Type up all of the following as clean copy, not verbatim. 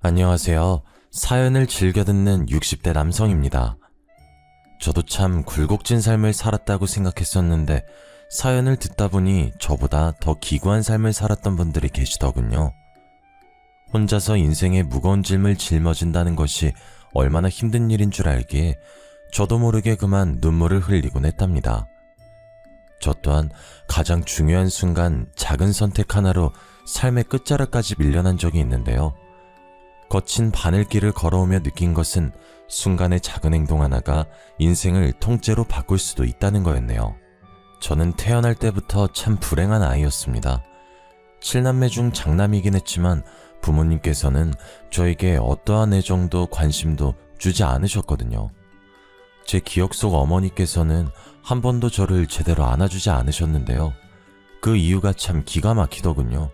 안녕하세요. 사연을 즐겨 듣는 60대 남성입니다. 저도 참 굴곡진 삶을 살았다고 생각했었는데 사연을 듣다 보니 저보다 더 기구한 삶을 살았던 분들이 계시더군요. 혼자서 인생의 무거운 짐을 짊어진다는 것이 얼마나 힘든 일인 줄 알기에 저도 모르게 그만 눈물을 흘리곤 했답니다. 저 또한 가장 중요한 순간 작은 선택 하나로 삶의 끝자락까지 밀려난 적이 있는데요. 거친 바늘길을 걸어오며 느낀 것은 순간의 작은 행동 하나가 인생을 통째로 바꿀 수도 있다는 거였네요. 저는 태어날 때부터 참 불행한 아이였습니다. 7남매 중 장남이긴 했지만 부모님께서는 저에게 어떠한 애정도 관심도 주지 않으셨거든요. 제 기억 속 어머니께서는 한 번도 저를 제대로 안아주지 않으셨는데요. 그 이유가 참 기가 막히더군요.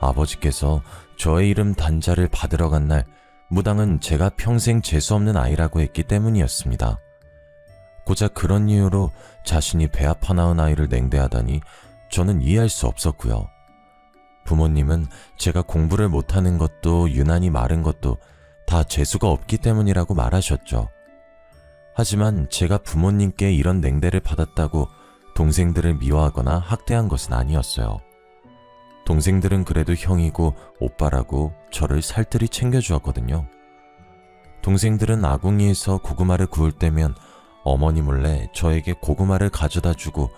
아버지께서 저의 이름 단자를 받으러 간 날 무당은 제가 평생 재수없는 아이라고 했기 때문이었습니다. 고작 그런 이유로 자신이 배 아파 낳은 아이를 냉대하다니 저는 이해할 수 없었고요. 부모님은 제가 공부를 못하는 것도 유난히 마른 것도 다 재수가 없기 때문이라고 말하셨죠. 하지만 제가 부모님께 이런 냉대를 받았다고 동생들을 미워하거나 학대한 것은 아니었어요. 동생들은 그래도 형이고 오빠라고 저를 살뜰히 챙겨주었거든요. 동생들은 아궁이에서 고구마를 구울 때면 어머니 몰래 저에게 고구마를 가져다 주고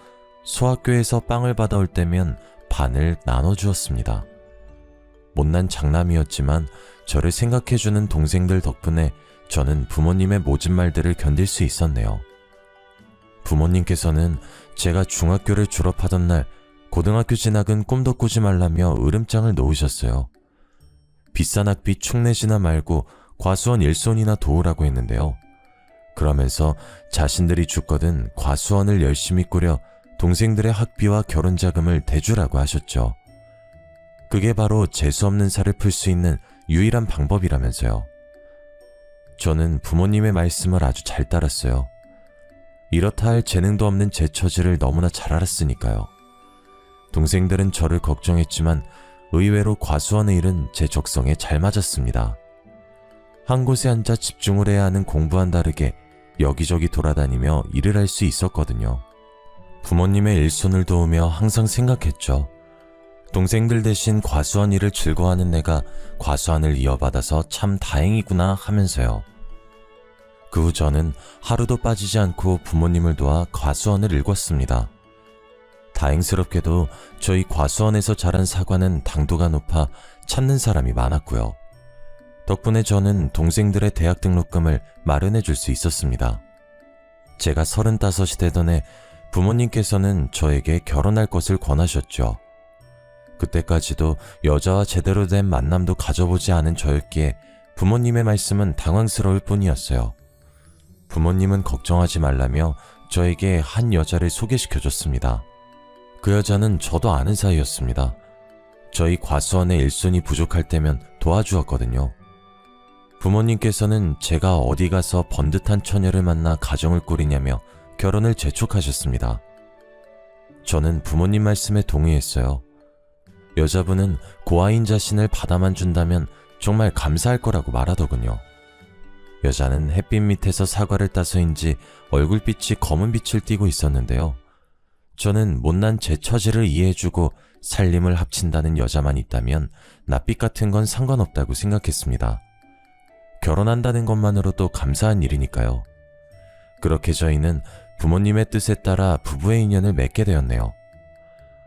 소학교에서 빵을 받아올 때면 반을 나눠주었습니다. 못난 장남이었지만 저를 생각해주는 동생들 덕분에 저는 부모님의 모진 말들을 견딜 수 있었네요. 부모님께서는 제가 중학교를 졸업하던 날 고등학교 진학은 꿈도 꾸지 말라며 으름장을 놓으셨어요. 비싼 학비 축내지나 말고 과수원 일손이나 도우라고 했는데요. 그러면서 자신들이 죽거든 과수원을 열심히 꾸려 동생들의 학비와 결혼 자금을 대주라고 하셨죠. 그게 바로 재수없는 살을 풀 수 있는 유일한 방법이라면서요. 저는 부모님의 말씀을 아주 잘 따랐어요. 이렇다 할 재능도 없는 제 처지를 너무나 잘 알았으니까요. 동생들은 저를 걱정했지만 의외로 과수원의 일은 제 적성에 잘 맞았습니다. 한 곳에 앉아 집중을 해야 하는 공부와는 다르게 여기저기 돌아다니며 일을 할 수 있었거든요. 부모님의 일손을 도우며 항상 생각했죠. 동생들 대신 과수원 일을 즐거워하는 내가 과수원을 이어받아서 참 다행이구나 하면서요. 그 후 저는 하루도 빠지지 않고 부모님을 도와 과수원을 일궜습니다. 다행스럽게도 저희 과수원에서 자란 사과는 당도가 높아 찾는 사람이 많았고요. 덕분에 저는 동생들의 대학 등록금을 마련해 줄 수 있었습니다. 제가 35이 되던 해 부모님께서는 저에게 결혼할 것을 권하셨죠. 그때까지도 여자와 제대로 된 만남도 가져보지 않은 저였기에 부모님의 말씀은 당황스러울 뿐이었어요. 부모님은 걱정하지 말라며 저에게 한 여자를 소개시켜줬습니다. 그 여자는 저도 아는 사이였습니다. 저희 과수원의 일손이 부족할 때면 도와주었거든요. 부모님께서는 제가 어디 가서 번듯한 처녀를 만나 가정을 꾸리냐며 결혼을 재촉하셨습니다. 저는 부모님 말씀에 동의했어요. 여자분은 고아인 자신을 받아만 준다면 정말 감사할 거라고 말하더군요. 여자는 햇빛 밑에서 사과를 따서인지 얼굴빛이 검은 빛을 띠고 있었는데요. 저는 못난 제 처지를 이해해주고 살림을 합친다는 여자만 있다면 낯빛 같은 건 상관없다고 생각했습니다. 결혼한다는 것만으로도 감사한 일이니까요. 그렇게 저희는 부모님의 뜻에 따라 부부의 인연을 맺게 되었네요.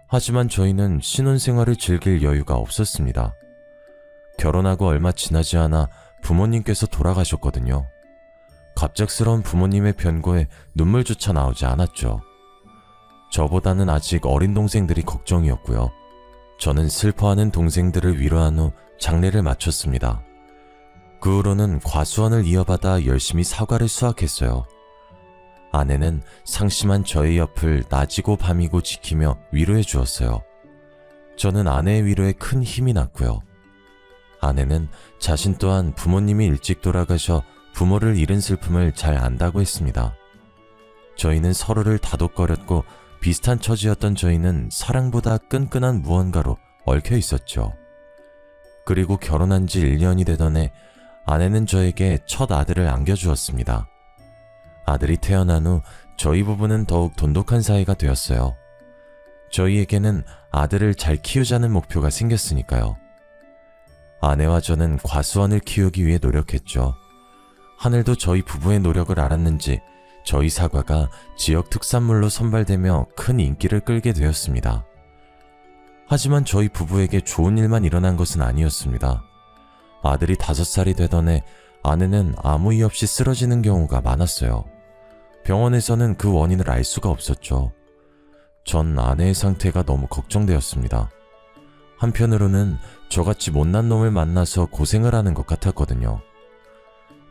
하지만 저희는 신혼생활을 즐길 여유가 없었습니다. 결혼하고 얼마 지나지 않아 부모님께서 돌아가셨거든요. 갑작스러운 부모님의 변고에 눈물조차 나오지 않았죠. 저보다는 아직 어린 동생들이 걱정이었고요. 저는 슬퍼하는 동생들을 위로한 후 장례를 마쳤습니다. 그 후로는 과수원을 이어받아 열심히 사과를 수확했어요. 아내는 상심한 저의 옆을 낮이고 밤이고 지키며 위로해 주었어요. 저는 아내의 위로에 큰 힘이 났고요. 아내는 자신 또한 부모님이 일찍 돌아가셔 부모를 잃은 슬픔을 잘 안다고 했습니다. 저희는 서로를 다독거렸고 비슷한 처지였던 저희는 사랑보다 끈끈한 무언가로 얽혀 있었죠. 그리고 결혼한 지 1년이 되던 해 아내는 저에게 첫 아들을 안겨주었습니다. 아들이 태어난 후 저희 부부는 더욱 돈독한 사이가 되었어요. 저희에게는 아들을 잘 키우자는 목표가 생겼으니까요. 아내와 저는 과수원을 키우기 위해 노력했죠. 하늘도 저희 부부의 노력을 알았는지 저희 사과가 지역 특산물로 선발되며 큰 인기를 끌게 되었습니다. 하지만 저희 부부에게 좋은 일만 일어난 것은 아니었습니다. 아들이 5살이 되던 해 아내는 아무 이유 없이 쓰러지는 경우가 많았어요. 병원에서는 그 원인을 알 수가 없었죠. 전 아내의 상태가 너무 걱정되었습니다. 한편으로는 저같이 못난 놈을 만나서 고생을 하는 것 같았거든요.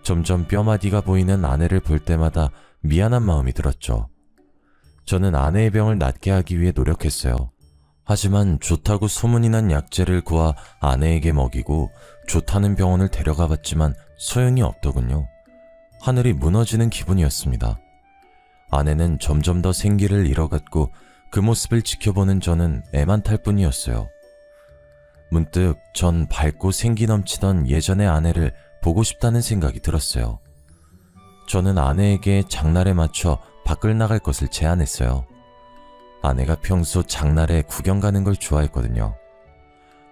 점점 뼈마디가 보이는 아내를 볼 때마다 미안한 마음이 들었죠. 저는 아내의 병을 낫게 하기 위해 노력했어요. 하지만 좋다고 소문이 난 약재를 구하 아내에게 먹이고 좋다는 병원을 데려가 봤지만 소용이 없더군요. 하늘이 무너지는 기분이었습니다. 아내는 점점 더 생기를 잃어갔고 그 모습을 지켜보는 저는 애만 탈 뿐이었어요. 문득 전 밝고 생기 넘치던 예전의 아내를 보고 싶다는 생각이 들었어요. 저는 아내에게 장날에 맞춰 밖을 나갈 것을 제안했어요. 아내가 평소 장날에 구경 가는 걸 좋아했거든요.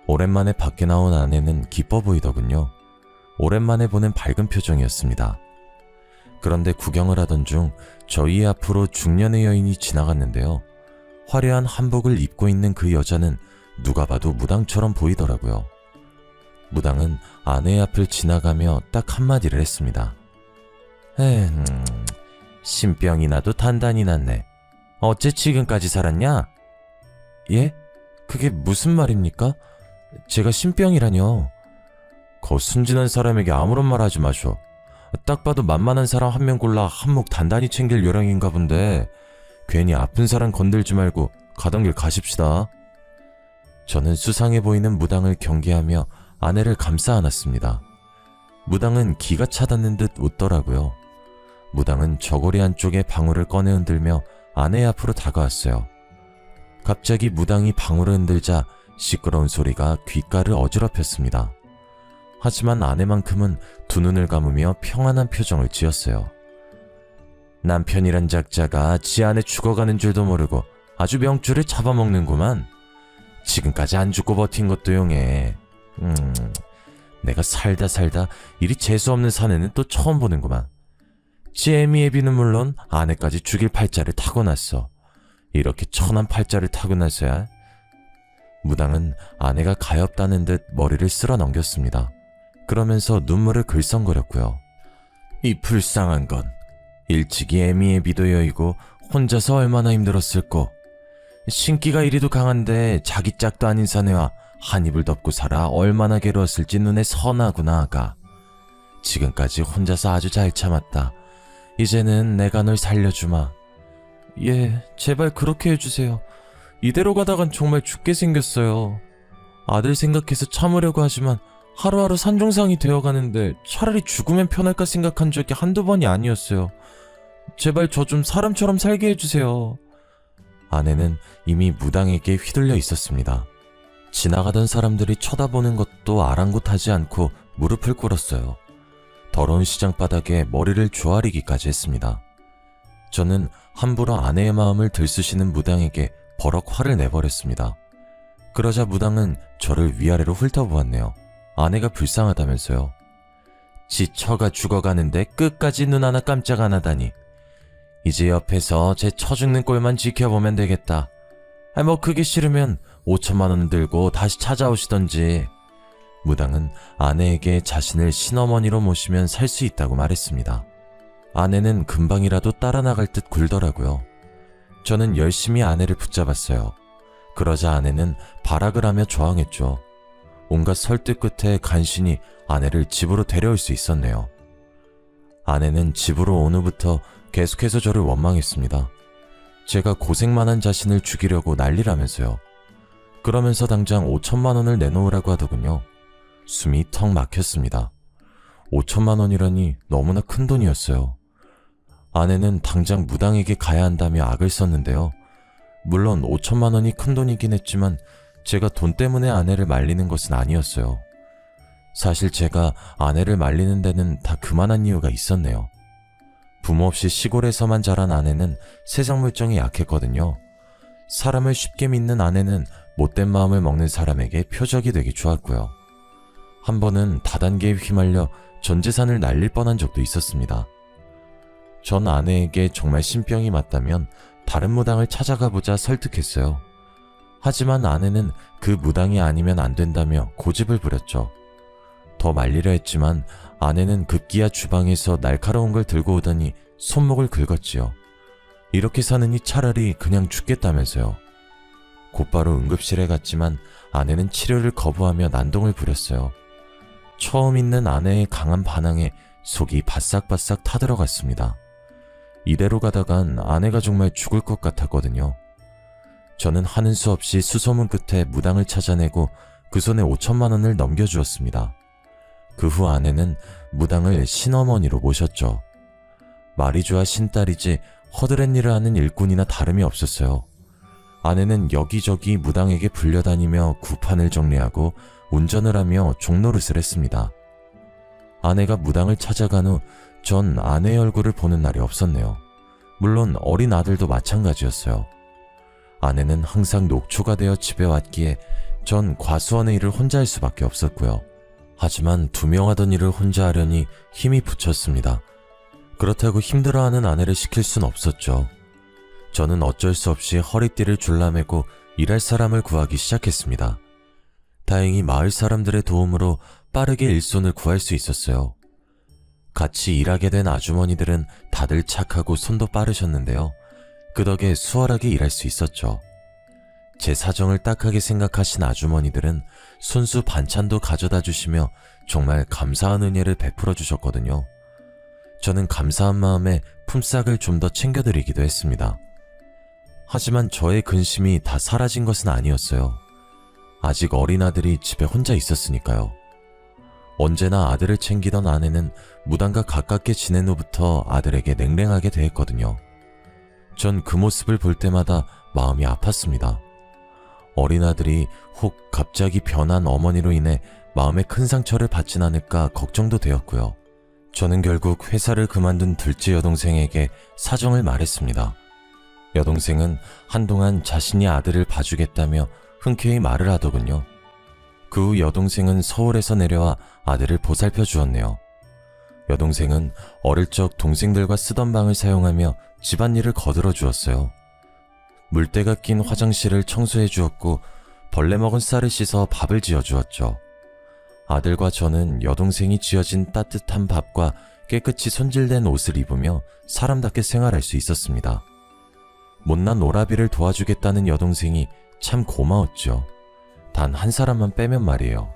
오랜만에 밖에 나온 아내는 기뻐 보이더군요. 오랜만에 보는 밝은 표정이었습니다. 그런데 구경을 하던 중 저희 앞으로 중년의 여인이 지나갔는데요. 화려한 한복을 입고 있는 그 여자는 누가 봐도 무당처럼 보이더라고요. 무당은 아내의 앞을 지나가며 딱 한마디를 했습니다. 신병이 나도 단단히 났네. 어째 지금까지 살았냐? 예? 그게 무슨 말입니까? 제가 신병이라뇨. 거 순진한 사람에게 아무런 말 하지 마쇼. 딱 봐도 만만한 사람 한 명 골라 한몫 단단히 챙길 요량인가 본데 괜히 아픈 사람 건들지 말고 가던 길 가십시다. 저는 수상해 보이는 무당을 경계하며 아내를 감싸 안았습니다. 무당은 기가 차닿는 듯 웃더라고요. 무당은 저고리 안쪽에 방울을 꺼내 흔들며 아내 앞으로 다가왔어요. 갑자기 무당이 방울을 흔들자 시끄러운 소리가 귓가를 어지럽혔습니다. 하지만 아내만큼은 두 눈을 감으며 평안한 표정을 지었어요. 남편이란 작자가 지 아내 죽어가는 줄도 모르고 아주 명줄을 잡아먹는구만. 지금까지 안 죽고 버틴 것도 용해. 내가 살다 이리 재수없는 사내는 또 처음 보는구만. 지 애미애비는 물론 아내까지 죽일 팔자를 타고났어. 이렇게 천한 팔자를 타고나서야. 무당은 아내가 가엾다는 듯 머리를 쓸어 넘겼습니다. 그러면서 눈물을 글썽거렸고요. 이 불쌍한 건 일찍이 애미애비도 여의고 혼자서 얼마나 힘들었을꼬. 신기가 이리도 강한데 자기 짝도 아닌 사내와 한 입을 덮고 살아 얼마나 괴로웠을지 눈에 선하구나 아가. 지금까지 혼자서 아주 잘 참았다. 이제는 내가 널 살려주마. 예, 제발 그렇게 해주세요. 이대로 가다간 정말 죽게 생겼어요. 아들 생각해서 참으려고 하지만 하루하루 산중상이 되어가는데 차라리 죽으면 편할까 생각한 적이 한두 번이 아니었어요. 제발 저 좀 사람처럼 살게 해주세요. 아내는 이미 무당에게 휘둘려 있었습니다. 지나가던 사람들이 쳐다보는 것도 아랑곳하지 않고 무릎을 꿇었어요. 더러운 시장 바닥에 머리를 조아리기까지 했습니다. 저는 함부로 아내의 마음을 들쑤시는 무당에게 버럭 화를 내버렸습니다. 그러자 무당은 저를 위아래로 훑어보았네요. 아내가 불쌍하다면서요. 지 처가 죽어가는데 끝까지 눈 하나 깜짝 안 하다니. 이제 옆에서 제 처 죽는 꼴만 지켜보면 되겠다. 뭐 그게 싫으면 5천만 원 들고 다시 찾아오시던지. 무당은 아내에게 자신을 신어머니로 모시면 살 수 있다고 말했습니다. 아내는 금방이라도 따라 나갈 듯 굴더라고요. 저는 열심히 아내를 붙잡았어요. 그러자 아내는 발악을 하며 저항했죠. 온갖 설득 끝에 간신히 아내를 집으로 데려올 수 있었네요. 아내는 집으로 온 후부터 계속해서 저를 원망했습니다. 제가 고생만 한 자신을 죽이려고 난리라면서요. 그러면서 당장 5천만 원을 내놓으라고 하더군요. 숨이 턱 막혔습니다. 5천만 원이라니 너무나 큰 돈이었어요. 아내는 당장 무당에게 가야 한다며 악을 썼는데요. 물론 5천만 원이 큰 돈이긴 했지만 제가 돈 때문에 아내를 말리는 것은 아니었어요. 사실 제가 아내를 말리는 데는 다 그만한 이유가 있었네요. 부모 없이 시골에서만 자란 아내는 세상 물정이 약했거든요. 사람을 쉽게 믿는 아내는 못된 마음을 먹는 사람에게 표적이 되기 좋았고요. 한 번은 다단계에 휘말려 전 재산을 날릴 뻔한 적도 있었습니다. 전 아내에게 정말 신병이 맞다면 다른 무당을 찾아가 보자 설득했어요. 하지만 아내는 그 무당이 아니면 안 된다며 고집을 부렸죠. 더 말리려 했지만 아내는 급기야 주방에서 날카로운 걸 들고 오더니 손목을 긁었지요. 이렇게 사느니 차라리 그냥 죽겠다면서요. 곧바로 응급실에 갔지만 아내는 치료를 거부하며 난동을 부렸어요. 처음 있는 아내의 강한 반항에 속이 바싹바싹 타들어갔습니다. 이대로 가다간 아내가 정말 죽을 것 같았거든요. 저는 하는 수 없이 수소문 끝에 무당을 찾아내고 그 손에 5천만 원을 넘겨주었습니다. 그 후 아내는 무당을 신어머니로 모셨죠. 말이 좋아 신딸이지 허드렛 일을 하는 일꾼이나 다름이 없었어요. 아내는 여기저기 무당에게 불려다니며 구판을 정리하고 운전을 하며 종노릇을 했습니다. 아내가 무당을 찾아간 후 전 아내의 얼굴을 보는 날이 없었네요. 물론 어린 아들도 마찬가지였어요. 아내는 항상 녹초가 되어 집에 왔기에 전 과수원의 일을 혼자 할 수밖에 없었고요. 하지만 2명 하던 일을 혼자 하려니 힘이 붙였습니다. 그렇다고 힘들어하는 아내를 시킬 순 없었죠. 저는 어쩔 수 없이 허리띠를 줄라매고 일할 사람을 구하기 시작했습니다. 다행히 마을 사람들의 도움으로 빠르게 일손을 구할 수 있었어요. 같이 일하게 된 아주머니들은 다들 착하고 손도 빠르셨는데요. 그 덕에 수월하게 일할 수 있었죠. 제 사정을 딱하게 생각하신 아주머니들은 손수 반찬도 가져다 주시며 정말 감사한 은혜를 베풀어 주셨거든요. 저는 감사한 마음에 품삯을 좀 더 챙겨드리기도 했습니다. 하지만 저의 근심이 다 사라진 것은 아니었어요. 아직 어린 아들이 집에 혼자 있었으니까요. 언제나 아들을 챙기던 아내는 무당과 가깝게 지낸 후부터 아들에게 냉랭하게 대했거든요. 전 그 모습을 볼 때마다 마음이 아팠습니다. 어린 아들이 혹 갑자기 변한 어머니로 인해 마음에 큰 상처를 받진 않을까 걱정도 되었고요. 저는 결국 회사를 그만둔 둘째 여동생에게 사정을 말했습니다. 여동생은 한동안 자신이 아들을 봐주겠다며 흔쾌히 말을 하더군요. 그 후 여동생은 서울에서 내려와 아들을 보살펴 주었네요. 여동생은 어릴 적 동생들과 쓰던 방을 사용하며 집안일을 거들어 주었어요. 물때가 낀 화장실을 청소해 주었고 벌레 먹은 쌀을 씻어 밥을 지어 주었죠. 아들과 저는 여동생이 지어진 따뜻한 밥과 깨끗이 손질된 옷을 입으며 사람답게 생활할 수 있었습니다. 못난 오라비를 도와주겠다는 여동생이 참 고마웠죠. 단 한 사람만 빼면 말이에요.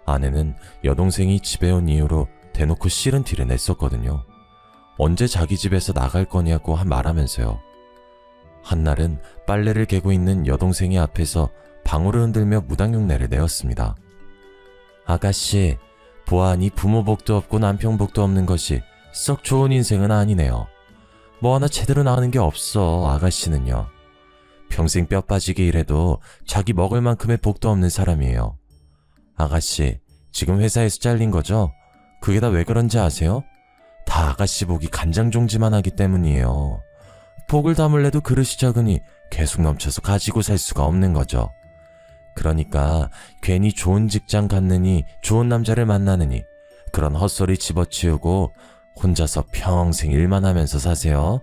아내는 여동생이 집에 온 이후로 대놓고 싫은 티를 냈었거든요. 언제 자기 집에서 나갈 거냐고 말하면서요. 한날은 빨래를 개고 있는 여동생의 앞에서 방울을 흔들며 무당흉내를 내었습니다. 아가씨, 보아하니 부모 복도 없고 남편 복도 없는 것이 썩 좋은 인생은 아니네요. 뭐 하나 제대로 나오는 게 없어, 아가씨는요. 평생 뼈 빠지게 일해도 자기 먹을 만큼의 복도 없는 사람이에요. 아가씨, 지금 회사에서 잘린 거죠? 그게 다 왜 그런지 아세요? 다 아가씨 복이 간장종지만 하기 때문이에요. 복을 담을래도 그릇이 적으니 계속 넘쳐서 가지고 살 수가 없는 거죠. 그러니까 괜히 좋은 직장 갔느니 좋은 남자를 만나느니 그런 헛소리 집어치우고 혼자서 평생 일만 하면서 사세요.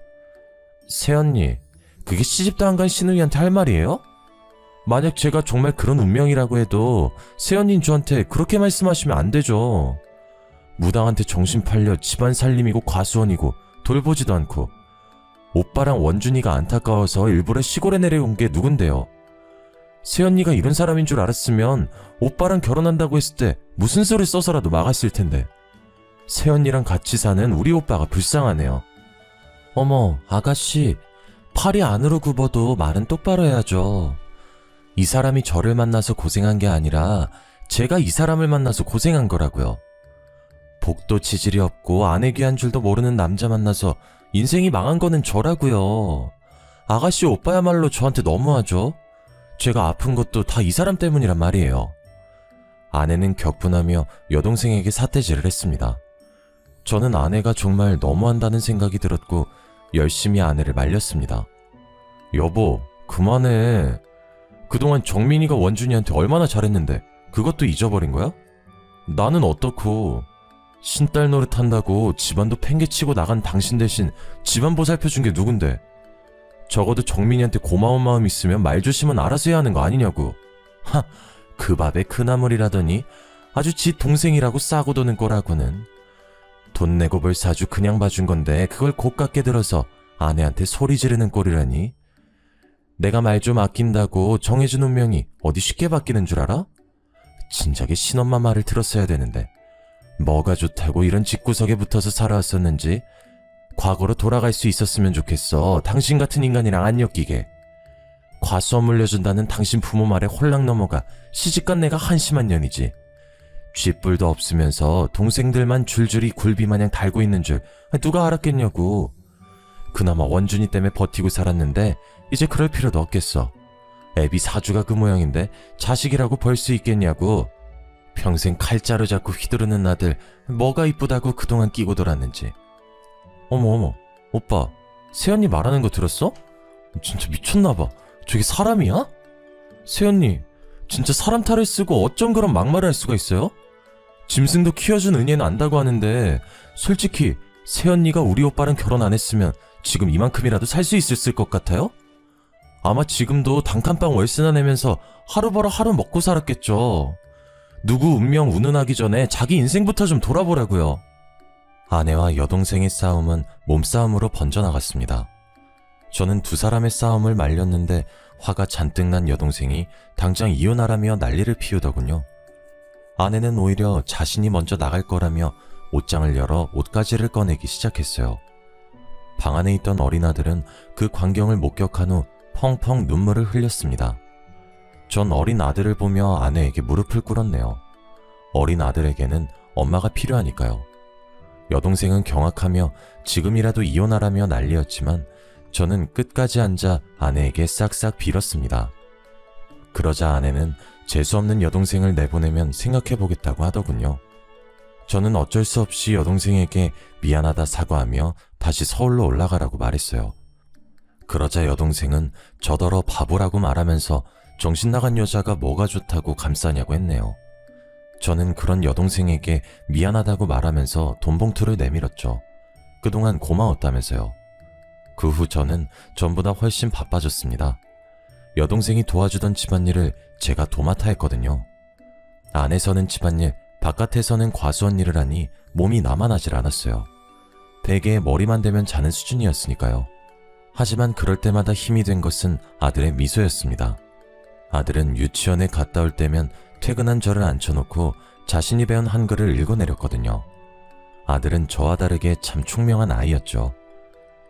새언니, 그게 시집도 안 간 시누이한테 할 말이에요? 만약 제가 정말 그런 운명이라고 해도 새언니인 저한테 그렇게 말씀하시면 안 되죠. 무당한테 정신 팔려 집안 살림이고 과수원이고 돌보지도 않고 오빠랑 원준이가 안타까워서 일부러 시골에 내려온 게 누군데요. 새언니가 이런 사람인 줄 알았으면 오빠랑 결혼한다고 했을 때 무슨 소리 써서라도 막았을 텐데. 새언니랑 같이 사는 우리 오빠가 불쌍하네요. 어머, 아가씨, 팔이 안으로 굽어도 말은 똑바로 해야죠. 이 사람이 저를 만나서 고생한 게 아니라 제가 이 사람을 만나서 고생한 거라고요. 복도 지질이 없고 아내 귀한 줄도 모르는 남자 만나서 인생이 망한 거는 저라고요. 아가씨 오빠야말로 저한테 너무하죠. 제가 아픈 것도 다 이 사람 때문이란 말이에요. 아내는 격분하며 여동생에게 삿대질을 했습니다. 저는 아내가 정말 너무한다는 생각이 들었고 열심히 아내를 말렸습니다. 여보, 그만해. 그동안 정민이가 원준이한테 얼마나 잘했는데 그것도 잊어버린 거야? 나는 어떻고 신딸 노릇한다고 집안도 팽개치고 나간 당신 대신 집안 보살펴준 게 누군데? 적어도 정민이한테 고마운 마음 있으면 말조심은 알아서 해야 하는 거 아니냐고. 하, 그 밥에 그 나물이라더니 아주 지 동생이라고 싸고 도는 거라고는. 돈 내고 볼 사주 그냥 봐준 건데 그걸 고깝게 들어서 아내한테 소리 지르는 꼴이라니. 내가 말 좀 아낀다고 정해준 운명이 어디 쉽게 바뀌는 줄 알아? 진작에 신엄마 말을 들었어야 되는데 뭐가 좋다고 이런 집구석에 붙어서 살아왔었는지 과거로 돌아갈 수 있었으면 좋겠어. 당신 같은 인간이랑 안 엮이게. 과수원 물려준다는 당신 부모 말에 홀랑 넘어가 시집간 내가 한심한 년이지. 쥐뿔도 없으면서 동생들만 줄줄이 굴비마냥 달고 있는 줄 누가 알았겠냐고. 그나마 원준이 때문에 버티고 살았는데 이제 그럴 필요도 없겠어. 애비 사주가 그 모양인데 자식이라고 벌 수 있겠냐고. 평생 칼자루 잡고 휘두르는 아들 뭐가 이쁘다고 그동안 끼고 돌았는지. 어머, 오빠 세연이 말하는 거 들었어? 진짜 미쳤나봐. 저게 사람이야? 세연이 진짜 사람 탈을 쓰고 어쩜 그런 막말을 할 수가 있어요? 짐승도 키워준 은혜는 안다고 하는데 솔직히 세연이가 우리 오빠랑 결혼 안 했으면 지금 이만큼이라도 살 수 있었을 것 같아요? 아마 지금도 단칸방 월세나 내면서 하루 벌어 하루 먹고 살았겠죠. 누구 운명 운운하기 전에 자기 인생부터 좀 돌아보라고요. 아내와 여동생의 싸움은 몸싸움으로 번져나갔습니다. 저는 두 사람의 싸움을 말렸는데 화가 잔뜩 난 여동생이 당장 이혼하라며 난리를 피우더군요. 아내는 오히려 자신이 먼저 나갈 거라며 옷장을 열어 옷가지를 꺼내기 시작했어요. 방 안에 있던 어린 아들은 그 광경을 목격한 후 펑펑 눈물을 흘렸습니다. 전 어린 아들을 보며 아내에게 무릎을 꿇었네요. 어린 아들에게는 엄마가 필요하니까요. 여동생은 경악하며 지금이라도 이혼하라며 난리였지만 저는 끝까지 앉아 아내에게 싹싹 빌었습니다. 그러자 아내는 재수없는 여동생을 내보내면 생각해보겠다고 하더군요. 저는 어쩔 수 없이 여동생에게 미안하다 사과하며 다시 서울로 올라가라고 말했어요. 그러자 여동생은 저더러 바보라고 말하면서 정신 나간 여자가 뭐가 좋다고 감싸냐고 했네요. 저는 그런 여동생에게 미안하다고 말하면서 돈 봉투를 내밀었죠. 그동안 고마웠다면서요. 그 후 저는 전보다 훨씬 바빠졌습니다. 여동생이 도와주던 집안일을 제가 도맡아 했거든요. 안에서는 집안일, 바깥에서는 과수원 일을 하니 몸이 나만하질 않았어요. 베개에 머리만 대면 자는 수준이었으니까요. 하지만 그럴 때마다 힘이 된 것은 아들의 미소였습니다. 아들은 유치원에 갔다 올 때면 퇴근한 저를 앉혀놓고 자신이 배운 한글을 읽어내렸거든요. 아들은 저와 다르게 참 총명한 아이였죠.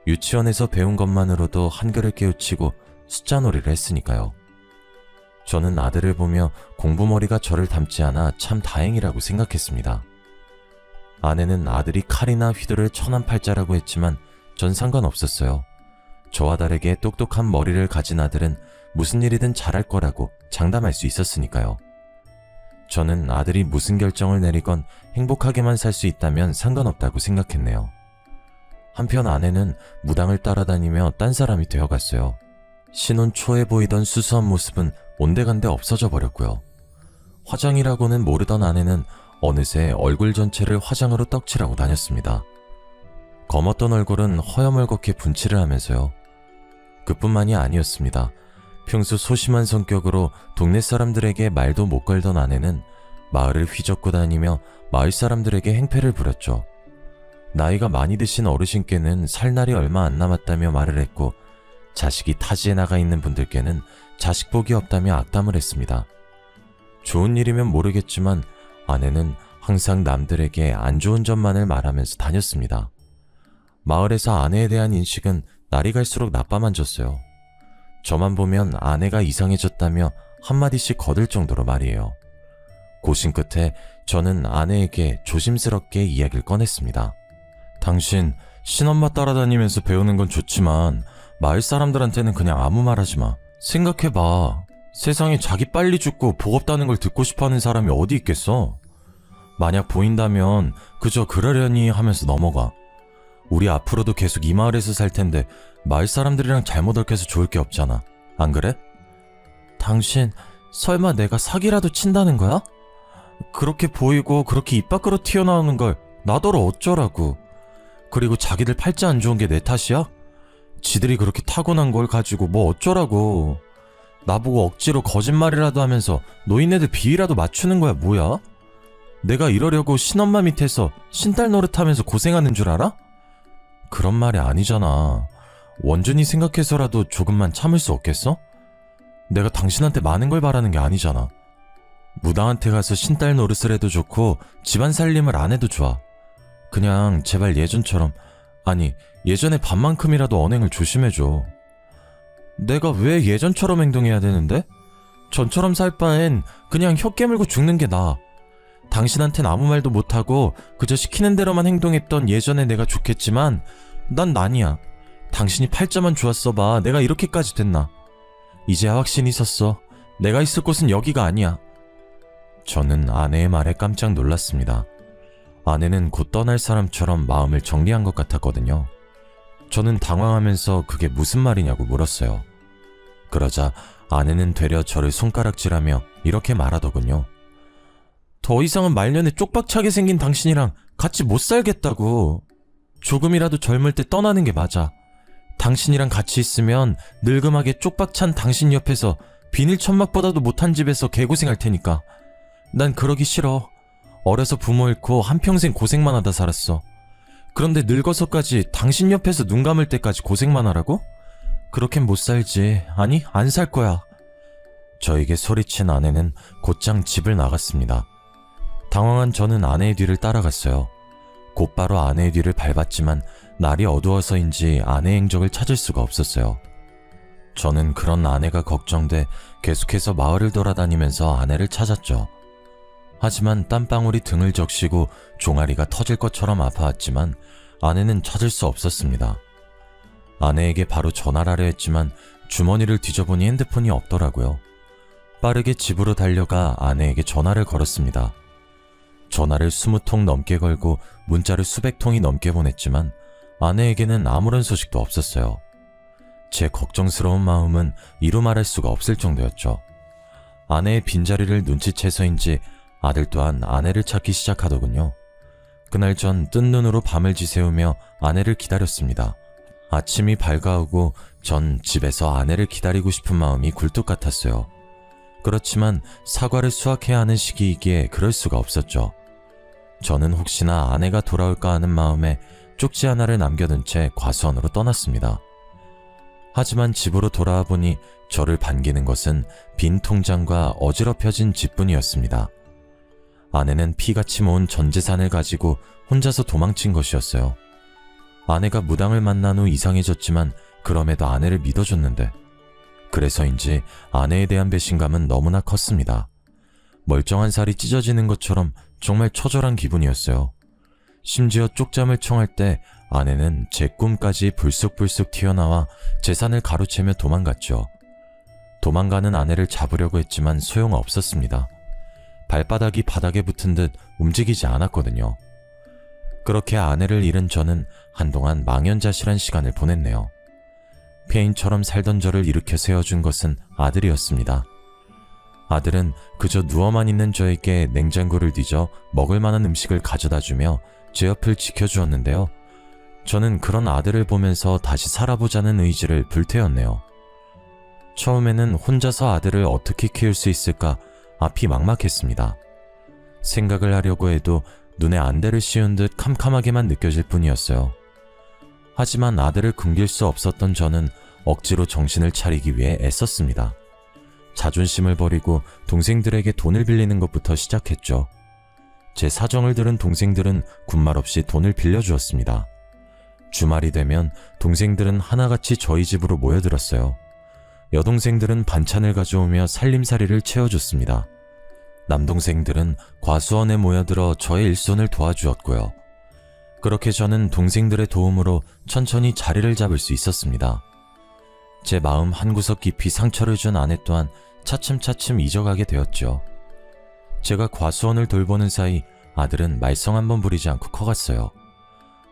유치원에서 배운 것만으로도 한글을 깨우치고 숫자 놀이를 했으니까요. 저는 아들을 보며 공부머리가 저를 닮지 않아 참 다행이라고 생각했습니다. 아내는 아들이 칼이나 휘두를 천한팔자라고 했지만 전 상관없었어요. 저와 다르게 똑똑한 머리를 가진 아들은 무슨 일이든 잘할 거라고 장담할 수 있었으니까요. 저는 아들이 무슨 결정을 내리건 행복하게만 살 수 있다면 상관없다고 생각했네요. 한편 아내는 무당을 따라다니며 딴 사람이 되어갔어요. 신혼 초에 보이던 수수한 모습은 온데간데 없어져 버렸고요. 화장이라고는 모르던 아내는 어느새 얼굴 전체를 화장으로 떡칠하고 다녔습니다. 검었던 얼굴은 허여멀겋게 분칠을 하면서요. 그뿐만이 아니었습니다. 평소 소심한 성격으로 동네 사람들에게 말도 못 걸던 아내는 마을을 휘젓고 다니며 마을 사람들에게 행패를 부렸죠. 나이가 많이 드신 어르신께는 살 날이 얼마 안 남았다며 말을 했고 자식이 타지에 나가 있는 분들께는 자식 복이 없다며 악담을 했습니다. 좋은 일이면 모르겠지만 아내는 항상 남들에게 안 좋은 점만을 말하면서 다녔습니다. 마을에서 아내에 대한 인식은 날이 갈수록 나빠만 졌어요. 저만 보면 아내가 이상해졌다며 한마디씩 거들 정도로 말이에요. 고심 끝에 저는 아내에게 조심스럽게 이야기를 꺼냈습니다. 당신 신엄마 따라다니면서 배우는 건 좋지만 마을 사람들한테는 그냥 아무 말 하지 마. 생각해봐. 세상에 자기 빨리 죽고 복 없다는 걸 듣고 싶어하는 사람이 어디 있겠어? 만약 보인다면 그저 그러려니 하면서 넘어가. 우리 앞으로도 계속 이 마을에서 살 텐데 마을 사람들이랑 잘못 얽혀서 좋을 게 없잖아. 안 그래? 당신 설마 내가 사기라도 친다는 거야? 그렇게 보이고 그렇게 입 밖으로 튀어나오는 걸 나더러 어쩌라고. 그리고 자기들 팔자 안 좋은 게 내 탓이야? 지들이 그렇게 타고난 걸 가지고 뭐 어쩌라고. 나보고 억지로 거짓말이라도 하면서 노인네들 비위라도 맞추는 거야 뭐야? 내가 이러려고 신엄마 밑에서 신딸 노릇하면서 고생하는 줄 알아? 그런 말이 아니잖아. 원준이 생각해서라도 조금만 참을 수 없겠어? 내가 당신한테 많은 걸 바라는 게 아니잖아. 무당한테 가서 신딸 노릇을 해도 좋고 집안 살림을 안 해도 좋아. 그냥 제발 예전처럼, 아니 예전에 반만큼이라도 언행을 조심해줘. 내가 왜 예전처럼 행동해야 되는데? 전처럼 살 바엔 그냥 혀 깨물고 죽는 게 나아. 당신한텐 아무 말도 못하고 그저 시키는 대로만 행동했던 예전의 내가 좋겠지만 난 아니야. 당신이 팔자만 좋았어봐 내가 이렇게까지 됐나. 이제야 확신이 섰어. 내가 있을 곳은 여기가 아니야. 저는 아내의 말에 깜짝 놀랐습니다. 아내는 곧 떠날 사람처럼 마음을 정리한 것 같았거든요. 저는 당황하면서 그게 무슨 말이냐고 물었어요. 그러자 아내는 되려 저를 손가락질하며 이렇게 말하더군요. 더 이상은 말년에 쪽박차게 생긴 당신이랑 같이 못 살겠다고. 조금이라도 젊을 때 떠나는 게 맞아. 당신이랑 같이 있으면 늙음하게 쪽박찬 당신 옆에서 비닐 천막보다도 못한 집에서 개고생할 테니까. 난 그러기 싫어. 어려서 부모 잃고 한평생 고생만 하다 살았어. 그런데 늙어서까지 당신 옆에서 눈 감을 때까지 고생만 하라고? 그렇게는 못 살지. 아니, 안 살 거야. 저에게 소리친 아내는 곧장 집을 나갔습니다. 당황한 저는 아내의 뒤를 따라갔어요. 곧바로 아내의 뒤를 밟았지만 날이 어두워서인지 아내의 행적을 찾을 수가 없었어요. 저는 그런 아내가 걱정돼 계속해서 마을을 돌아다니면서 아내를 찾았죠. 하지만 땀방울이 등을 적시고 종아리가 터질 것처럼 아파왔지만 아내는 찾을 수 없었습니다. 아내에게 바로 전화를 하려 했지만 주머니를 뒤져보니 핸드폰이 없더라고요. 빠르게 집으로 달려가 아내에게 전화를 걸었습니다. 전화를 20통 넘게 걸고 문자를 수백 통이 넘게 보냈지만 아내에게는 아무런 소식도 없었어요. 제 걱정스러운 마음은 이루 말할 수가 없을 정도였죠. 아내의 빈자리를 눈치채서인지 아들 또한 아내를 찾기 시작하더군요. 그날 전 뜬 눈으로 밤을 지새우며 아내를 기다렸습니다. 아침이 밝아오고 전 집에서 아내를 기다리고 싶은 마음이 굴뚝 같았어요. 그렇지만 사과를 수확해야 하는 시기이기에 그럴 수가 없었죠. 저는 혹시나 아내가 돌아올까 하는 마음에 쪽지 하나를 남겨둔 채 과수원으로 떠났습니다. 하지만 집으로 돌아와 보니 저를 반기는 것은 빈 통장과 어지럽혀진 집뿐이었습니다. 아내는 피같이 모은 전 재산을 가지고 혼자서 도망친 것이었어요. 아내가 무당을 만난 후 이상해졌지만 그럼에도 아내를 믿어줬는데, 그래서인지 아내에 대한 배신감은 너무나 컸습니다. 멀쩡한 살이 찢어지는 것처럼 정말 처절한 기분이었어요. 심지어 쪽잠을 청할 때 아내는 제 꿈까지 불쑥불쑥 튀어나와 재산을 가로채며 도망갔죠. 도망가는 아내를 잡으려고 했지만 소용없었습니다. 발바닥이 바닥에 붙은 듯 움직이지 않았거든요. 그렇게 아내를 잃은 저는 한동안 망연자실한 시간을 보냈네요. 폐인처럼 살던 저를 일으켜 세워준 것은 아들이었습니다. 아들은 그저 누워만 있는 저에게 냉장고를 뒤져 먹을 만한 음식을 가져다주며 제 옆을 지켜주었는데요. 저는 그런 아들을 보면서 다시 살아보자는 의지를 불태웠네요. 처음에는 혼자서 아들을 어떻게 키울 수 있을까 앞이 막막했습니다. 생각을 하려고 해도 눈에 안대를 씌운 듯 캄캄하게만 느껴질 뿐이었어요. 하지만 아들을 굶길 수 없었던 저는 억지로 정신을 차리기 위해 애썼습니다. 자존심을 버리고 동생들에게 돈을 빌리는 것부터 시작했죠. 제 사정을 들은 동생들은 군말 없이 돈을 빌려주었습니다. 주말이 되면 동생들은 하나같이 저희 집으로 모여들었어요. 여동생들은 반찬을 가져오며 살림살이를 채워줬습니다. 남동생들은 과수원에 모여들어 저의 일손을 도와주었고요. 그렇게 저는 동생들의 도움으로 천천히 자리를 잡을 수 있었습니다. 제 마음 한구석 깊이 상처를 준 아내 또한 차츰차츰 잊어가게 되었죠. 제가 과수원을 돌보는 사이 아들은 말썽 한번 부리지 않고 커갔어요.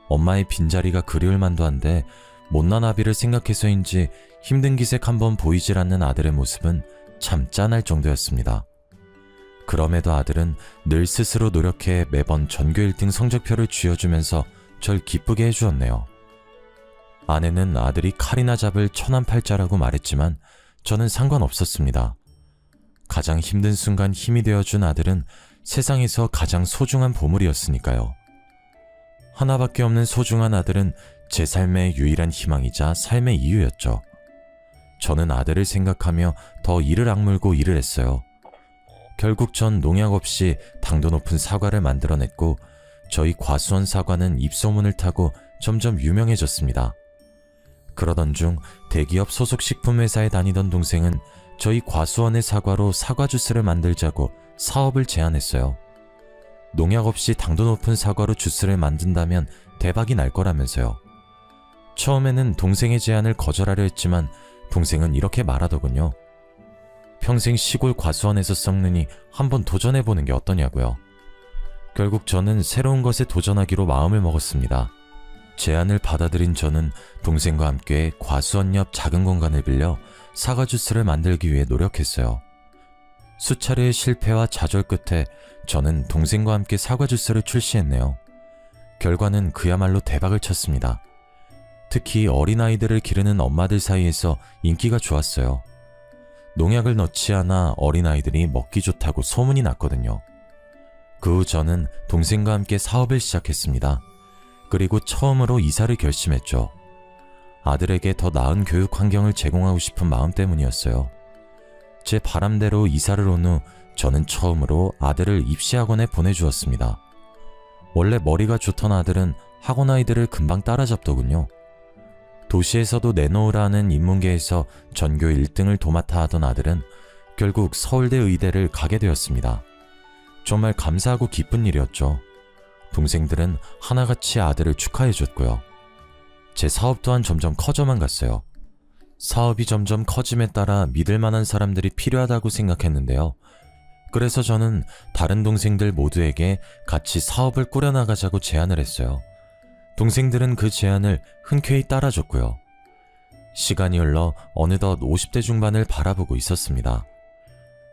엄마의 빈자리가 그리울 만도 한데 못난 아비를 생각해서인지 힘든 기색 한번 보이질 않는 아들의 모습은 참 짠할 정도였습니다. 그럼에도 아들은 늘 스스로 노력해 매번 전교 1등 성적표를 쥐어주면서 절 기쁘게 해주었네요. 아내는 아들이 칼이나 잡을 천한팔자라고 말했지만 저는 상관없었습니다. 가장 힘든 순간 힘이 되어준 아들은 세상에서 가장 소중한 보물이었으니까요. 하나밖에 없는 소중한 아들은 제 삶의 유일한 희망이자 삶의 이유였죠. 저는 아들을 생각하며 더 이를 악물고 일을 했어요. 결국 전 농약 없이 당도 높은 사과를 만들어냈고 저희 과수원 사과는 입소문을 타고 점점 유명해졌습니다. 그러던 중 대기업 소속 식품회사에 다니던 동생은 저희 과수원의 사과로 사과 주스를 만들자고 사업을 제안했어요. 농약 없이 당도 높은 사과로 주스를 만든다면 대박이 날 거라면서요. 처음에는 동생의 제안을 거절하려 했지만 동생은 이렇게 말하더군요. 평생 시골 과수원에서 썩느니 한번 도전해보는 게 어떠냐고요. 결국 저는 새로운 것에 도전하기로 마음을 먹었습니다. 제안을 받아들인 저는 동생과 함께 과수원 옆 작은 공간을 빌려 사과 주스를 만들기 위해 노력했어요. 수차례의 실패와 좌절 끝에 저는 동생과 함께 사과 주스를 출시했네요. 결과는 그야말로 대박을 쳤습니다. 특히 어린아이들을 기르는 엄마들 사이에서 인기가 좋았어요. 농약을 넣지 않아 어린아이들이 먹기 좋다고 소문이 났거든요. 그 후 저는 동생과 함께 사업을 시작했습니다. 그리고 처음으로 이사를 결심했죠. 아들에게 더 나은 교육 환경을 제공하고 싶은 마음 때문이었어요. 제 바람대로 이사를 온 후 저는 처음으로 아들을 입시학원에 보내주었습니다. 원래 머리가 좋던 아들은 학원 아이들을 금방 따라잡더군요. 도시에서도 내놓으라 하는 인문계에서 전교 1등을 도맡아 하던 아들은 결국 서울대 의대를 가게 되었습니다. 정말 감사하고 기쁜 일이었죠. 동생들은 하나같이 아들을 축하해줬고요. 제 사업 또한 점점 커져만 갔어요. 사업이 점점 커짐에 따라 믿을 만한 사람들이 필요하다고 생각했는데요. 그래서 저는 다른 동생들 모두에게 같이 사업을 꾸려나가자고 제안을 했어요. 동생들은 그 제안을 흔쾌히 따라줬고요. 시간이 흘러 어느덧 50대 중반을 바라보고 있었습니다.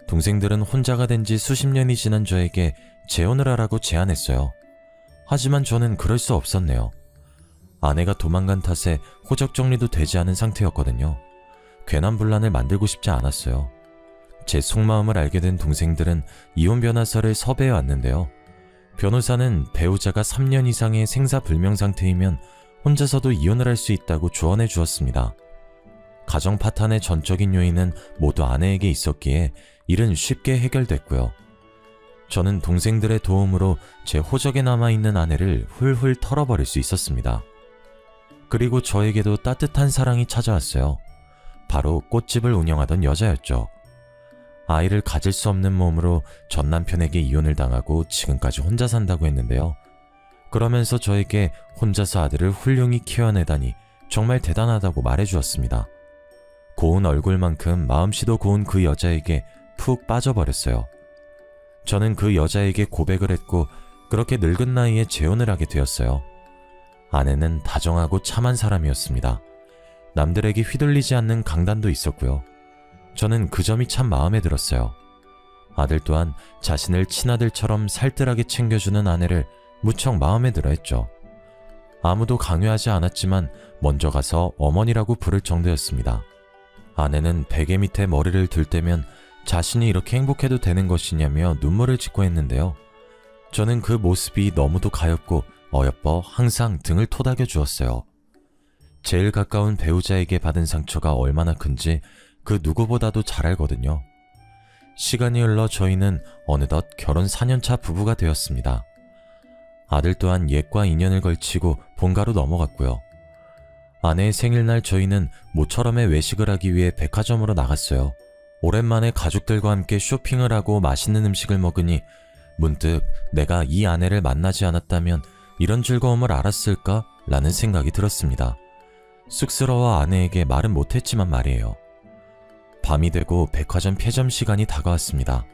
동생들은 혼자가 된 지 수십 년이 지난 저에게 재혼을 하라고 제안했어요. 하지만 저는 그럴 수 없었네요. 아내가 도망간 탓에 호적 정리도 되지 않은 상태였거든요. 괜한 분란을 만들고 싶지 않았어요. 제 속마음을 알게 된 동생들은 이혼 변호사를 섭외해 왔는데요. 변호사는 배우자가 3년 이상의 생사불명 상태이면 혼자서도 이혼을 할 수 있다고 조언해 주었습니다. 가정 파탄의 전적인 요인은 모두 아내에게 있었기에 일은 쉽게 해결됐고요. 저는 동생들의 도움으로 제 호적에 남아있는 아내를 훌훌 털어버릴 수 있었습니다. 그리고 저에게도 따뜻한 사랑이 찾아왔어요. 바로 꽃집을 운영하던 여자였죠. 아이를 가질 수 없는 몸으로 전 남편에게 이혼을 당하고 지금까지 혼자 산다고 했는데요. 그러면서 저에게 혼자서 아들을 훌륭히 키워내다니 정말 대단하다고 말해주었습니다. 고운 얼굴만큼 마음씨도 고운 그 여자에게 푹 빠져버렸어요. 저는 그 여자에게 고백을 했고 그렇게 늙은 나이에 재혼을 하게 되었어요. 아내는 다정하고 참한 사람이었습니다. 남들에게 휘둘리지 않는 강단도 있었고요. 저는 그 점이 참 마음에 들었어요. 아들 또한 자신을 친아들처럼 살뜰하게 챙겨주는 아내를 무척 마음에 들어 했죠. 아무도 강요하지 않았지만 먼저 가서 어머니라고 부를 정도였습니다. 아내는 베개 밑에 머리를 들 때면 자신이 이렇게 행복해도 되는 것이냐며 눈물을 짓고 했는데요. 저는 그 모습이 너무도 가엾고 어여뻐 항상 등을 토닥여 주었어요. 제일 가까운 배우자에게 받은 상처가 얼마나 큰지 그 누구보다도 잘 알거든요. 시간이 흘러 저희는 어느덧 결혼 4년차 부부가 되었습니다. 아들 또한 옛과 인연을 걸치고 본가로 넘어갔고요. 아내의 생일날 저희는 모처럼의 외식을 하기 위해 백화점으로 나갔어요. 오랜만에 가족들과 함께 쇼핑을 하고 맛있는 음식을 먹으니 문득 내가 이 아내를 만나지 않았다면 이런 즐거움을 알았을까? 라는 생각이 들었습니다. 쑥스러워 아내에게 말은 못했지만 말이에요. 밤이 되고 백화점 폐점 시간이 다가왔습니다.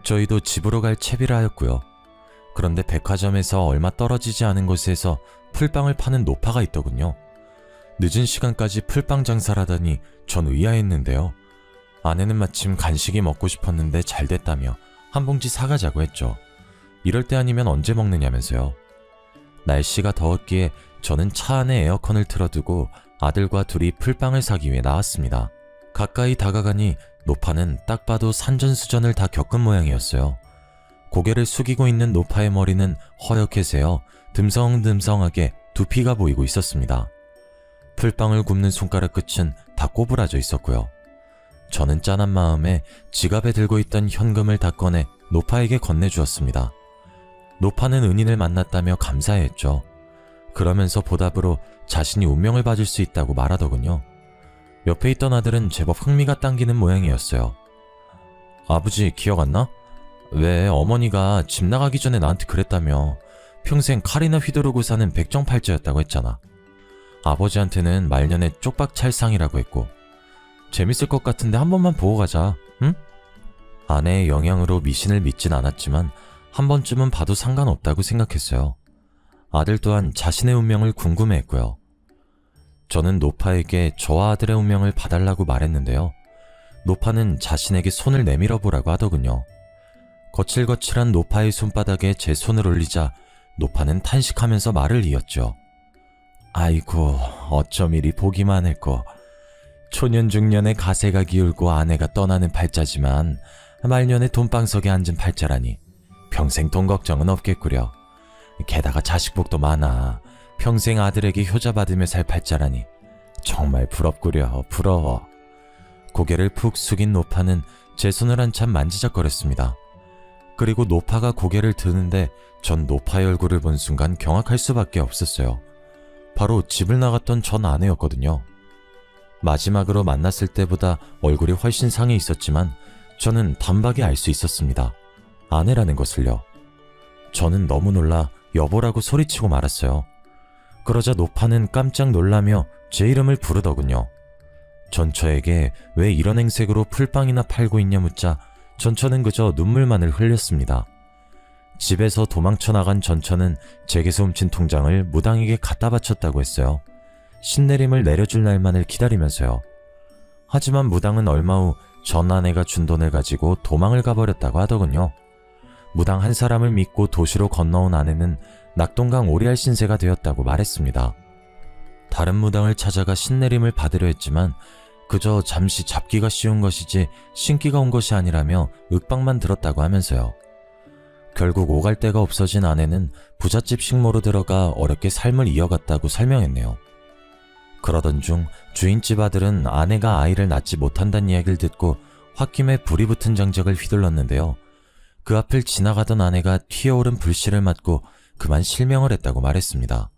저희도 집으로 갈 채비를 하였고요. 그런데 백화점에서 얼마 떨어지지 않은 곳에서 풀빵을 파는 노파가 있더군요. 늦은 시간까지 풀빵 장사를 하다니 전 의아했는데요. 아내는 마침 간식이 먹고 싶었는데 잘 됐다며 한 봉지 사가자고 했죠. 이럴 때 아니면 언제 먹느냐면서요. 날씨가 더웠기에 저는 차 안에 에어컨을 틀어두고 아들과 둘이 풀빵을 사기 위해 나왔습니다. 가까이 다가가니 노파는 딱 봐도 산전수전을 다 겪은 모양이었어요. 고개를 숙이고 있는 노파의 머리는 허옇게 새어 듬성듬성하게 두피가 보이고 있었습니다. 풀빵을 굽는 손가락 끝은 다 꼬부라져 있었고요. 저는 짠한 마음에 지갑에 들고 있던 현금을 다 꺼내 노파에게 건네주었습니다. 노파는 은인을 만났다며 감사해했죠. 그러면서 보답으로 자신이 운명을 봐줄 수 있다고 말하더군요. 옆에 있던 아들은 제법 흥미가 당기는 모양이었어요. 아버지 기억 안 나? 왜 어머니가 집 나가기 전에 나한테 그랬다며. 평생 칼이나 휘두르고 사는 백정팔자였다고 했잖아. 아버지한테는 말년에 쪽박찰상이라고 했고. 재밌을 것 같은데 한 번만 보고 가자, 응? 아내의 영향으로 미신을 믿진 않았지만 한 번쯤은 봐도 상관없다고 생각했어요. 아들 또한 자신의 운명을 궁금해했고요. 저는 노파에게 저와 아들의 운명을 봐달라고 말했는데요. 노파는 자신에게 손을 내밀어 보라고 하더군요. 거칠거칠한 노파의 손바닥에 제 손을 올리자 노파는 탄식하면서 말을 이었죠. 아이고, 어쩜 이리 보기만 했고. 초년중년에 가세가 기울고 아내가 떠나는 팔자지만 말년에 돈방석에 앉은 팔자라니 평생 돈 걱정은 없겠구려. 게다가 자식복도 많아. 평생 아들에게 효자받으며 살 팔자라니 정말 부럽구려. 부러워. 고개를 푹 숙인 노파는 제 손을 한참 만지작거렸습니다. 그리고 노파가 고개를 드는데 전 노파의 얼굴을 본 순간 경악할 수밖에 없었어요. 바로 집을 나갔던 전 아내였거든요. 마지막으로 만났을 때보다 얼굴이 훨씬 상해 있었지만 저는 단박에 알 수 있었습니다. 아내라는 것을요. 저는 너무 놀라 여보라고 소리치고 말았어요. 그러자 노파는 깜짝 놀라며 제 이름을 부르더군요. 전처에게 왜 이런 행색으로 풀빵이나 팔고 있냐 묻자 전처는 그저 눈물만을 흘렸습니다. 집에서 도망쳐 나간 전처는 제게서 훔친 통장을 무당에게 갖다 바쳤다고 했어요. 신내림을 내려줄 날만을 기다리면서요. 하지만 무당은 얼마 후 전 아내가 준 돈을 가지고 도망을 가버렸다고 하더군요. 무당 한 사람을 믿고 도시로 건너온 아내는 낙동강 오리알 신세가 되었다고 말했습니다. 다른 무당을 찾아가 신내림을 받으려 했지만 그저 잠시 잡기가 쉬운 것이지 신기가 온 것이 아니라며 윽박만 들었다고 하면서요. 결국 오갈 데가 없어진 아내는 부잣집 식모로 들어가 어렵게 삶을 이어갔다고 설명했네요. 그러던 중 주인집 아들은 아내가 아이를 낳지 못한다는 이야기를 듣고 홧김에 불이 붙은 장작을 휘둘렀는데요. 그 앞을 지나가던 아내가 튀어오른 불씨를 맞고 그만 실명을 했다고 말했습니다.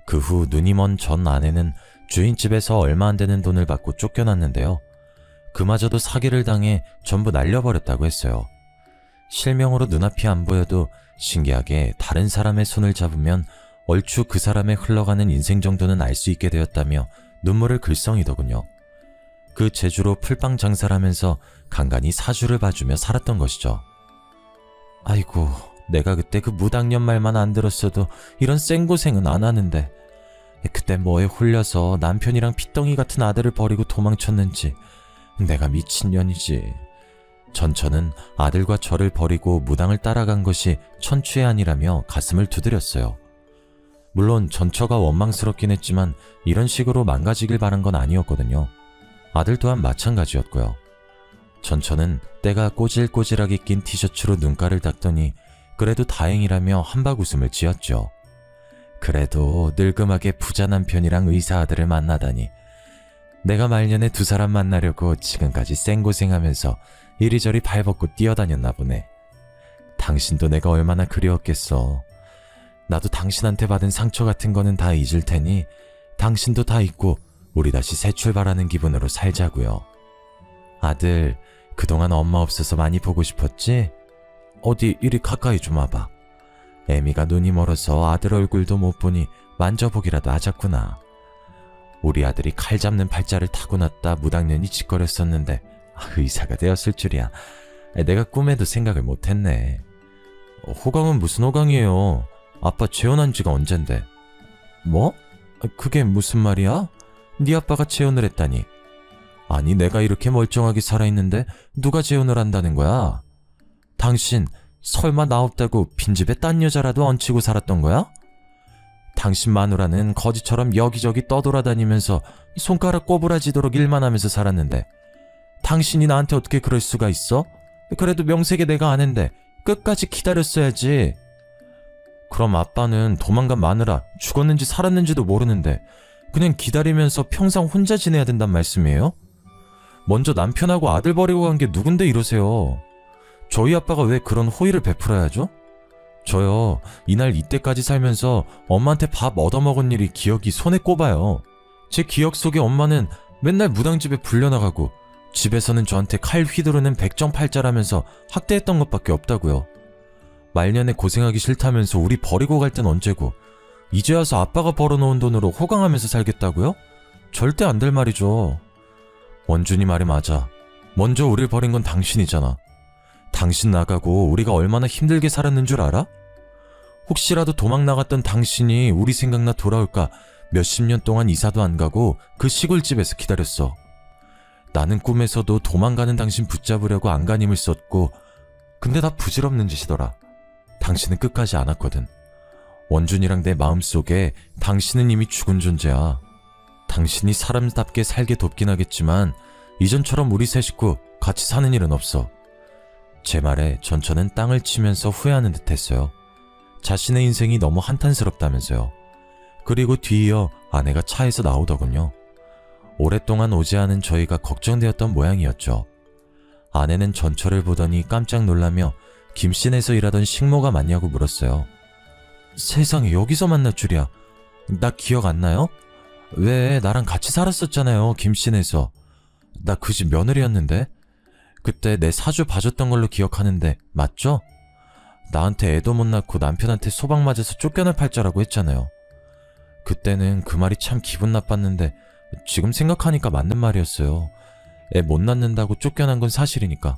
그 후 눈이 먼 전 아내는 주인집에서 얼마 안 되는 돈을 받고 쫓겨났는데요. 그마저도 사기를 당해 전부 날려버렸다고 했어요. 실명으로 눈앞이 안 보여도 신기하게 다른 사람의 손을 잡으면 얼추 그 사람의 흘러가는 인생 정도는 알 수 있게 되었다며 눈물을 글썽이더군요. 그 재주로 풀빵 장사를 하면서 간간히 사주를 봐주며 살았던 것이죠. 아이고, 내가 그때 그 무당년 말만 안 들었어도 이런 쌩고생은 안 하는데 그때 뭐에 홀려서 남편이랑 피덩이 같은 아들을 버리고 도망쳤는지 내가 미친년이지. 전처는 아들과 저를 버리고 무당을 따라간 것이 천추의 아니라며 가슴을 두드렸어요. 물론 전처가 원망스럽긴 했지만 이런 식으로 망가지길 바란 건 아니었거든요. 아들 또한 마찬가지였고요. 전처는 때가 꼬질꼬질하게 낀 티셔츠로 눈가를 닦더니 그래도 다행이라며 한박 웃음을 지었죠. 그래도 늙음하게 부자 남편이랑 의사 아들을 만나다니. 내가 말년에 두 사람 만나려고 지금까지 쌩고생하면서 이리저리 발벗고 뛰어다녔나 보네. 당신도 내가 얼마나 그리웠겠어. 나도 당신한테 받은 상처 같은 거는 다 잊을 테니 당신도 다 잊고 우리 다시 새 출발하는 기분으로 살자고요. 아들, 그동안 엄마 없어서 많이 보고 싶었지? 어디 이리 가까이 좀 와봐. 애미가 눈이 멀어서 아들 얼굴도 못 보니 만져보기라도 하자꾸나. 우리 아들이 칼 잡는 팔자를 타고났다 무당년이 짓거렸었는데 의사가 되었을 줄이야. 내가 꿈에도 생각을 못했네. 호강은 무슨 호강이에요? 아빠 재혼한 지가 언젠데. 뭐? 그게 무슨 말이야? 네 아빠가 재혼을 했다니. 아니 내가 이렇게 멀쩡하게 살아있는데 누가 재혼을 한다는 거야? 당신 설마 나 없다고 빈집에 딴 여자라도 얹히고 살았던 거야? 당신 마누라는 거지처럼 여기저기 떠돌아다니면서 손가락 꼬부라지도록 일만 하면서 살았는데 당신이 나한테 어떻게 그럴 수가 있어? 그래도 명색에 내가 아는데 끝까지 기다렸어야지. 그럼 아빠는 도망간 마누라 죽었는지 살았는지도 모르는데 그냥 기다리면서 평생 혼자 지내야 된단 말씀이에요? 먼저 남편하고 아들 버리고 간 게 누군데 이러세요. 저희 아빠가 왜 그런 호의를 베풀어야죠? 저요, 이날 이때까지 살면서 엄마한테 밥 얻어먹은 일이 기억이 손에 꼽아요. 제 기억 속에 엄마는 맨날 무당집에 불려나가고 집에서는 저한테 칼 휘두르는 백정팔자라면서 학대했던 것밖에 없다고요. 말년에 고생하기 싫다면서 우리 버리고 갈 땐 언제고 이제 와서 아빠가 벌어놓은 돈으로 호강하면서 살겠다고요? 절대 안 될 말이죠. 원준이 말이 맞아. 먼저 우릴 버린 건 당신이잖아. 당신 나가고 우리가 얼마나 힘들게 살았는 줄 알아? 혹시라도 도망 나갔던 당신이 우리 생각나 돌아올까 몇십 년 동안 이사도 안 가고 그 시골집에서 기다렸어. 나는 꿈에서도 도망가는 당신 붙잡으려고 안간힘을 썼고 근데 다 부질없는 짓이더라. 당신은 끝까지 안 왔거든. 원준이랑 내 마음속에 당신은 이미 죽은 존재야. 당신이 사람답게 살게 돕긴 하겠지만 이전처럼 우리 세 식구 같이 사는 일은 없어. 제 말에 전처는 땅을 치면서 후회하는 듯 했어요. 자신의 인생이 너무 한탄스럽다면서요. 그리고 뒤이어 아내가 차에서 나오더군요. 오랫동안 오지 않은 저희가 걱정되었던 모양이었죠. 아내는 전처를 보더니 깜짝 놀라며 김씨네에서 일하던 식모가 맞냐고 물었어요. 세상에 여기서 만날 줄이야. 나 기억 안 나요? 왜 나랑 같이 살았었잖아요 김씨네에서. 나 그 집 며느리였는데. 그때 내 사주 봐줬던 걸로 기억하는데 맞죠? 나한테 애도 못 낳고 남편한테 소방 맞아서 쫓겨날 팔자라고 했잖아요. 그때는 그 말이 참 기분 나빴는데 지금 생각하니까 맞는 말이었어요. 애 못 낳는다고 쫓겨난 건 사실이니까.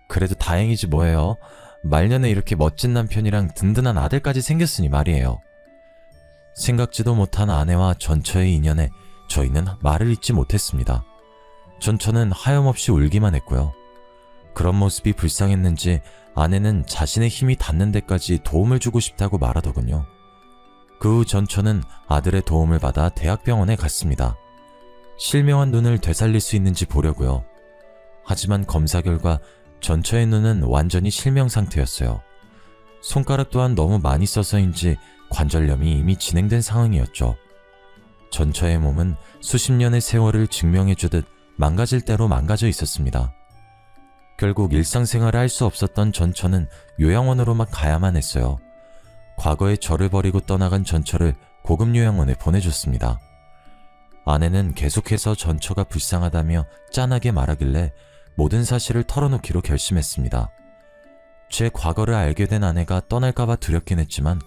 그래도 다행이지 뭐예요. 말년에 이렇게 멋진 남편이랑 든든한 아들까지 생겼으니 말이에요. 생각지도 못한 아내와 전처의 인연에 저희는 말을 잇지 못했습니다. 전처는 하염없이 울기만 했고요. 그런 모습이 불쌍했는지 아내는 자신의 힘이 닿는 데까지 도움을 주고 싶다고 말하더군요. 그 후 전처는 아들의 도움을 받아 대학병원에 갔습니다. 실명한 눈을 되살릴 수 있는지 보려고요. 하지만 검사 결과 전처의 눈은 완전히 실명 상태였어요. 손가락 또한 너무 많이 써서인지 관절염이 이미 진행된 상황이었죠. 전처의 몸은 수십 년의 세월을 증명해주듯 망가질 대로 망가져 있었습니다. 결국 일상생활을 할 수 없었던 전처는 요양원으로만 가야만 했어요. 과거에 저를 버리고 떠나간 전처를 고급 요양원에 보내줬습니다. 아내는 계속해서 전처가 불쌍하다며 짠하게 말하길래 모든 사실을 털어놓기로 결심했습니다. 제 과거를 알게 된 아내가 떠날까봐 두렵긴 했지만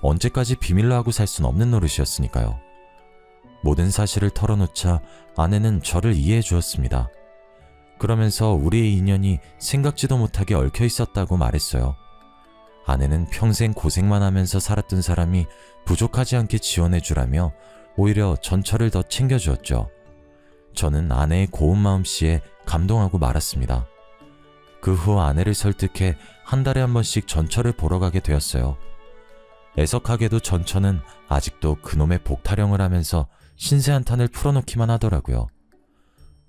언제까지 비밀로 하고 살 순 없는 노릇이었으니까요. 모든 사실을 털어놓자 아내는 저를 이해해 주었습니다. 그러면서 우리의 인연이 생각지도 못하게 얽혀 있었다고 말했어요. 아내는 평생 고생만 하면서 살았던 사람이 부족하지 않게 지원해 주라며 오히려 전처를 더 챙겨주었죠. 저는 아내의 고운 마음씨에 감동하고 말았습니다. 그 후 아내를 설득해 한 달에 한 번씩 전처를 보러 가게 되었어요. 애석하게도 전처는 아직도 그놈의 복타령을 하면서 신세 한탄을 풀어놓기만 하더라고요.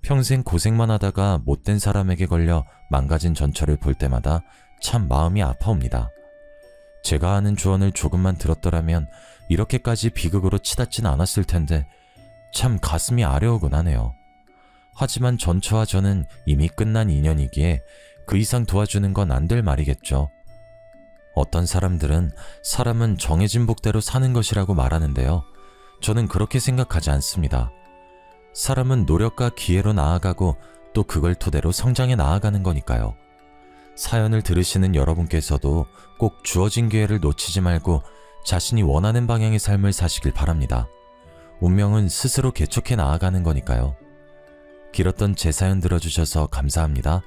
평생 고생만 하다가 못된 사람에게 걸려 망가진 전처를 볼 때마다 참 마음이 아파옵니다. 제가 하는 조언을 조금만 들었더라면 이렇게까지 비극으로 치닫진 않았을 텐데 참 가슴이 아려오곤 하네요. 하지만 전처와 저는 이미 끝난 인연이기에 그 이상 도와주는 건 안 될 말이겠죠. 어떤 사람들은 사람은 정해진 복대로 사는 것이라고 말하는데요. 저는 그렇게 생각하지 않습니다. 사람은 노력과 기회로 나아가고 또 그걸 토대로 성장해 나아가는 거니까요. 사연을 들으시는 여러분께서도 꼭 주어진 기회를 놓치지 말고 자신이 원하는 방향의 삶을 사시길 바랍니다. 운명은 스스로 개척해 나아가는 거니까요. 길었던 제 사연 들어주셔서 감사합니다.